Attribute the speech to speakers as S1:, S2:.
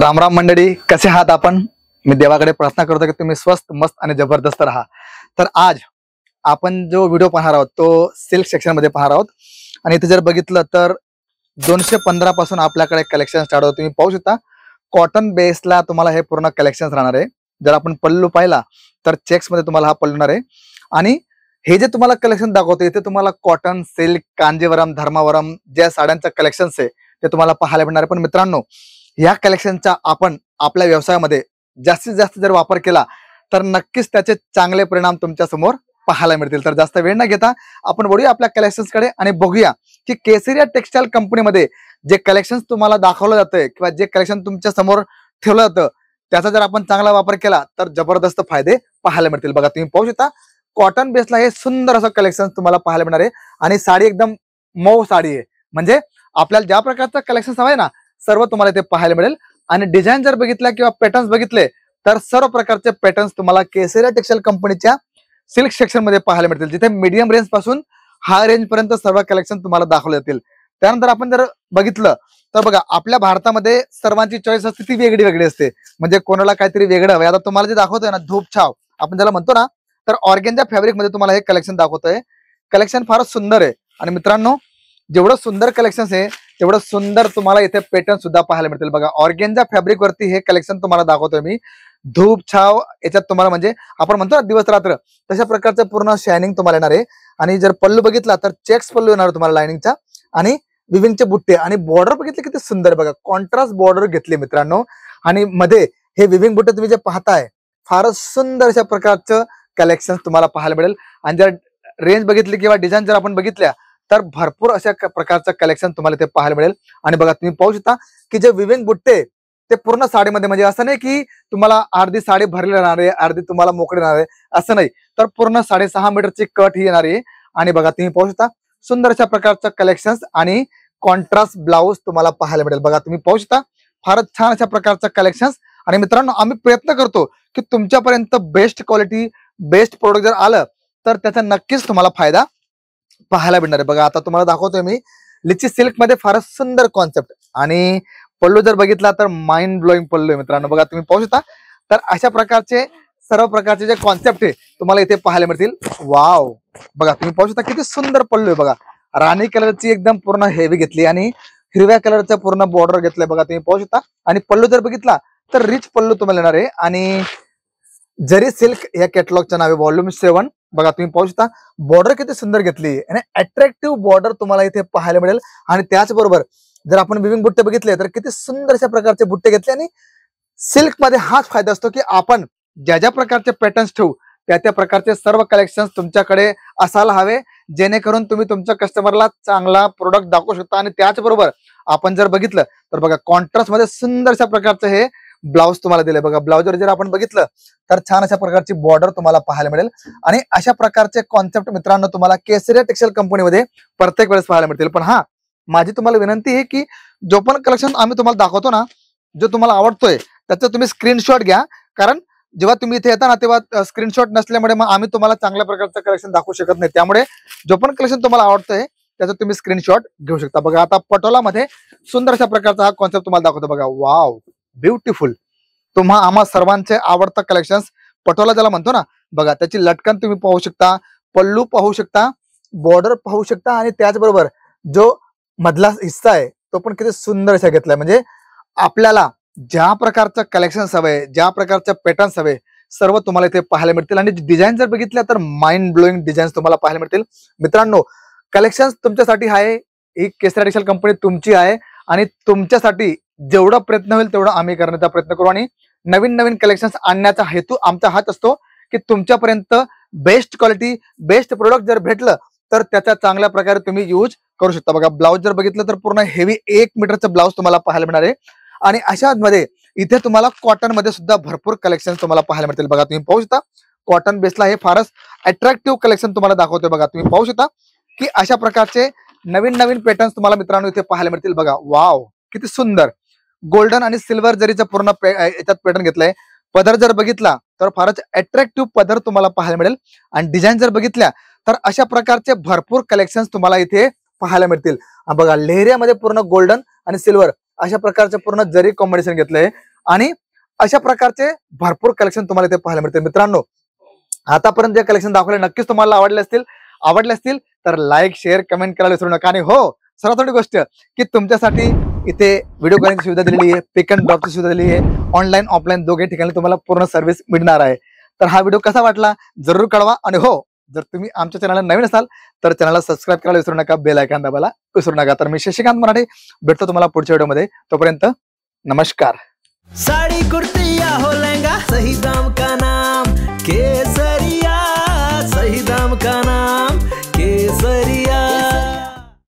S1: राम राम मंडळी, कसे आहात आपण? मी देवाकडे प्रार्थना करतो की तुम्ही स्वस्त मस्त आणि जबरदस्त राहा। तर आज आपण जो व्हिडिओ पाहणार आहोत तो सिल्क सेक्शन मध्ये पाहणार आहोत आणि इथे जर बघितलं तर 215 पासून आपल्याकडे कलेक्शन स्टार्ट होतं। तुम्ही पाहू शकता कॉटन बेसला तुम्हाला हे पूर्ण कलेक्शन राहणार आहे। जर आपण पल्लू पाहिला तर चेक्स मध्ये तुम्हाला हा पल्लू राहणार आहे आणि हे जे तुम्हाला कलेक्शन दाखवतो इथे तुम्हाला कॉटन, सिल्क, कांजीवरम, धर्मावरम ज्या साड्यांचं कलेक्शन्स आहे ते तुम्हाला पाहायला मिळणार आहे। पण मित्रांनो, या कलेक्शनचा आपण आपल्या व्यवसायामध्ये जास्तीत जास्त जर वापर केला तर नक्कीच त्याचे चांगले परिणाम तुमच्या समोर पाहायला मिळतील। तर जास्त वेळ न घेता आपण वळूया आपल्या कलेक्शन्स कडे आणि बघूया की केसरिया टेक्सटाईल कंपनीमध्ये जे कलेक्शन्स तुम्हाला दाखवलं जातंय किंवा जे कलेक्शन तुमच्या समोर ठेवलं जातं त्याचा जर आपण चांगला वापर केला तर जबरदस्त फायदे पाहायला मिळतील। बघा, तुम्ही पाहू शकता कॉटन बेसला हे सुंदर असं कलेक्शन तुम्हाला पाहायला मिळणार आहे आणि साडी एकदम मऊ साडी आहे। म्हणजे आपल्याला ज्या प्रकारचं कलेक्शन हवंय ना सर्व तुम्हाला इथे पाहायला मिळेल। आणि डिझाईन जर बघितला किंवा पॅटर्न्स बघितले तर सर्व प्रकारचे पॅटर्न्स तुम्हाला केसरिया टेक्सटाईल कंपनीच्या सिल्क सेक्शन मध्ये पाहायला मिळतील, जिथे मीडियम रेंज पासून हाय रेंज पर्यंत सर्व कलेक्शन तुम्हाला दाखवले जातील। त्यानंतर आपण जर बघितलं तर बघा, आपल्या भारतामध्ये सर्वांची चॉईस असते ती वेगळी वेगळी असते। म्हणजे कोणाला काहीतरी वेगळं हवंय। आता तुम्हाला जे दाखवतोय ना धूप छाव आपण ज्याला म्हणतो ना, तर ऑर्गेन्जा फॅब्रिक मध्ये तुम्हाला हे कलेक्शन दाखवतोय। कलेक्शन फारच सुंदर आहे आणि मित्रांनो, जेवढं सुंदर कलेक्शन आहे तेवढं सुंदर तुम्हाला इथे पॅटर्न सुद्धा पाहायला मिळतील। बघा, ऑर्गेन्जा फॅब्रिक वरती हे कलेक्शन तुम्हाला दाखवतोय मी। धूप छाव याच्यात तुम्हाला म्हणजे आपण म्हणतो ना दिवस रात्र तशा प्रकारचं पूर्ण शायनिंग तुम्हाला येणार आहे। आणि जर पल्लू बघितला तर चेक्स पल्लू येणार तुम्हाला लाइनिंगचा आणि विविंगचे बुट्टे आणि बॉर्डर बघितले किती सुंदर। बघा, कॉन्ट्रास्ट बॉर्डर घेतली मित्रांनो आणि मध्ये हे विविंग बुट्टे तुम्ही जे पाहताय फारच सुंदर अशा प्रकारचं कलेक्शन तुम्हाला पाहायला मिळेल। आणि जर रेंज बघितली किंवा डिझाईन जर आपण बघितल्या तर भरपूर अशा प्रकारचं कलेक्शन तुम्हाला ते पाहायला मिळेल। आणि बघा, तुम्ही पाहू शकता की जे विविंग बुट्टे ते पूर्ण साडीमध्ये, म्हणजे असं नाही की तुम्हाला अर्धी साडी भरली राहणार आहे अर्धी तुम्हाला मोकळी राहणार आहे असं नाही, तर पूर्ण 6.5 मीटरची कट ही येणार आहे। आणि बघा, तुम्ही पाहू शकता सुंदर अशा प्रकारचं कलेक्शन आणि कॉन्ट्रास्ट ब्लाऊज तुम्हाला पाहायला मिळेल। बघा, तुम्ही पाहू शकता फारच छान अशा प्रकारचं कलेक्शन। आणि मित्रांनो, आम्ही प्रयत्न करतो की तुमच्यापर्यंत बेस्ट क्वालिटी बेस्ट प्रोडक्ट जर आलं तर त्याचा नक्कीच तुम्हाला फायदा पाहायला मिळणार आहे। बघा, आता तुम्हाला दाखवतोय मी लिची सिल्क मध्ये फारच सुंदर कॉन्सेप्ट आणि पल्लू जर बघितला तर माइंड ब्लोईंग पल्लू आहे मित्रांनो। बघा, तुम्ही पाहू शकता तर अशा प्रकारचे सर्व प्रकारचे जे कॉन्सेप्ट आहे तुम्हाला इथे पाहायला मिळतील। वाव, बघा तुम्ही पाहू शकता किती सुंदर पल्लू आहे। बघा, राणी कलरची एकदम पूर्ण हेवी घेतली आणि हिरव्या कलरचं पूर्ण बॉर्डर घेतलंय। बघा, तुम्ही पाहू शकता आणि पल्लू जर बघितला तर रिच पल्लू तुम्हाला येणार आहे आणि जरी सिल्क या कॅटलॉगचं नाव आहे व्हॉल्यूम 7। बघा, तुम्ही पाहू शकता बॉर्डर किती सुंदर घेतली आणि अट्रॅक्टिव्ह बॉर्डर तुम्हाला इथे पाहायला मिळेल। आणि त्याचबरोबर जर आपण विविंग बुट्टे बघितले तर किती सुंदर अशा प्रकारचे बुट्टे घेतले। आणि सिल्क मध्ये हाच फायदा असतो की आपण ज्या ज्या प्रकारचे पॅटर्न्स ठेवू त्या त्या प्रकारचे सर्व कलेक्शन तुमच्याकडे असायला हवे, जेणेकरून तुम्ही तुमच्या कस्टमरला चांगला प्रोडक्ट दाखवू शकता। आणि त्याचबरोबर आपण जर बघितलं तर बघा, कॉन्ट्रास्ट मध्ये सुंदर अशा प्रकारचं हे ब्लाऊज तुम्हाला दिले। बघा, ब्लाऊजवर जर आपण बघितलं तर छान अशा प्रकारची बॉर्डर तुम्हाला पाहायला मिळेल। आणि अशा प्रकारचे कॉन्सेप्ट मित्रांनो तुम्हाला केसरिया टेक्सटाईल कंपनीमध्ये प्रत्येक वेळेस पाहायला मिळतील। पण हा, माझी तुम्हाला विनंती आहे की जो पण कलेक्शन आम्ही तुम्हाला दाखवतो ना, जो तुम्हाला आवडतोय त्याचा तुम्ही स्क्रीनशॉट घ्या, कारण जेव्हा तुम्ही इथे येता ना तेव्हा स्क्रीनशॉट नसल्यामुळे मग आम्ही तुम्हाला चांगल्या प्रकारचं कलेक्शन दाखवू शकत नाही। त्यामुळे जो पण कलेक्शन तुम्हाला आवडतंय त्याचा तुम्ही स्क्रीनशॉट घेऊ शकता। बघा, आता पटोला मध्ये सुंदर अशा प्रकारचा हा कॉन्सेप्ट तुम्हाला दाखवतो। बघा, वाव, ब्युटिफुल, आम्हा सर्वांचे आवडतं कलेक्शन पटोला ज्याला म्हणतो ना। बघा, त्याची लटकन तुम्ही पाहू शकता, पल्लू पाहू शकता, बॉर्डर पाहू शकता आणि त्याचबरोबर जो मधला हिस्सा आहे तो पण किती सुंदर असा घेतलाय। म्हणजे आपल्याला ज्या प्रकारचं कलेक्शन हवंय, ज्या प्रकारचं पॅटर्न्स हवे सर्व तुम्हाला इथे पाहायला मिळतील। आणि डिझाईन जर बघितल्या तर माइंड ब्लोईंग डिझाईन तुम्हाला पाहायला मिळतील। मित्रांनो, कलेक्शन तुमच्यासाठी आहे, ही केसरिया टेक्सटाईल कंपनी तुमची आहे आणि तुमच्यासाठी जेवढा प्रयत्न होईल तेवढा आम्ही करण्याचा प्रयत्न करू। आणि नवीन नवीन कलेक्शन्स आणण्याचा हेतू आमचा हाच असतो की तुमच्यापर्यंत बेस्ट क्वालिटी बेस्ट प्रोडक्ट जर भेटलं तर त्याचा चांगल्या प्रकारे तुम्ही यूज करू शकता। बघा, ब्लाऊज जर बघितलं तर पूर्ण हेवी 1 मीटरचं ब्लाऊज तुम्हाला पाहायला मिळणार आहे। आणि अशा मध्ये इथे तुम्हाला कॉटन मध्ये सुद्धा भरपूर कलेक्शन तुम्हाला पाहायला मिळतील। बघा, तुम्ही पाहू शकता कॉटन बेसला हे फारच अट्रॅक्टिव्ह कलेक्शन तुम्हाला दाखवतोय। बघा, तुम्ही पाहू शकता की अशा प्रकारचे नवीन नवीन पॅटर्न्स तुम्हाला मित्रांनो इथे पाहायला मिळतील। बघा, वाव, किती सुंदर गोल्डन आणि सिल्वर जरीचं पूर्ण याच्यात पॅटर्न घेतलंय। पदर जर बघितला तर फारच अट्रॅक्टिव्ह पदर तुम्हाला पाहायला मिळेल। आणि डिझाईन जर बघितल्या तर अशा प्रकारचे भरपूर कलेक्शन तुम्हाला इथे पाहायला मिळतील। बघा, लेहरियामध्ये पूर्ण गोल्डन आणि सिल्वर अशा प्रकारचं पूर्ण जरी कॉम्बिनेशन घेतलंय आणि अशा प्रकारचे भरपूर कलेक्शन तुम्हाला इथे पाहायला मिळते. मित्रांनो, आतापर्यंत जे कलेक्शन दाखवले नक्कीच तुम्हाला आवडले असतील तर लाईक, शेअर, कमेंट करायला विसरू नका. आणि हो, सर्वात मोठी गोष्ट की तुमच्यासाठी इथे व्हिडिओ कॉलिंगची सुविधा दिलेली आहे, पिक अँड ड्रॉपची सुविधा दिलेली आहे. ऑनलाईन ऑफलाईन दोघे ठिकाणी तुम्हाला पूर्ण सर्व्हिस मिळणार आहे. तर हा व्हिडिओ कसा वाटला जरूर कळवा. आणि हो, जर तुम्ही आमच्या चॅनलला नवीन असाल तर चॅनलला सबस्क्राईब करायला विसरू नका, बेल आयकॉन दाबायला विसरू नका. तर मी शशिकांत मराठे भेटतो तुम्हाला पुढच्या व्हिडिओमध्ये. तोपर्यंत नमस्कार.
S2: साड़ी कुर्ती या हो लहंगा, सही दाम का नाम KS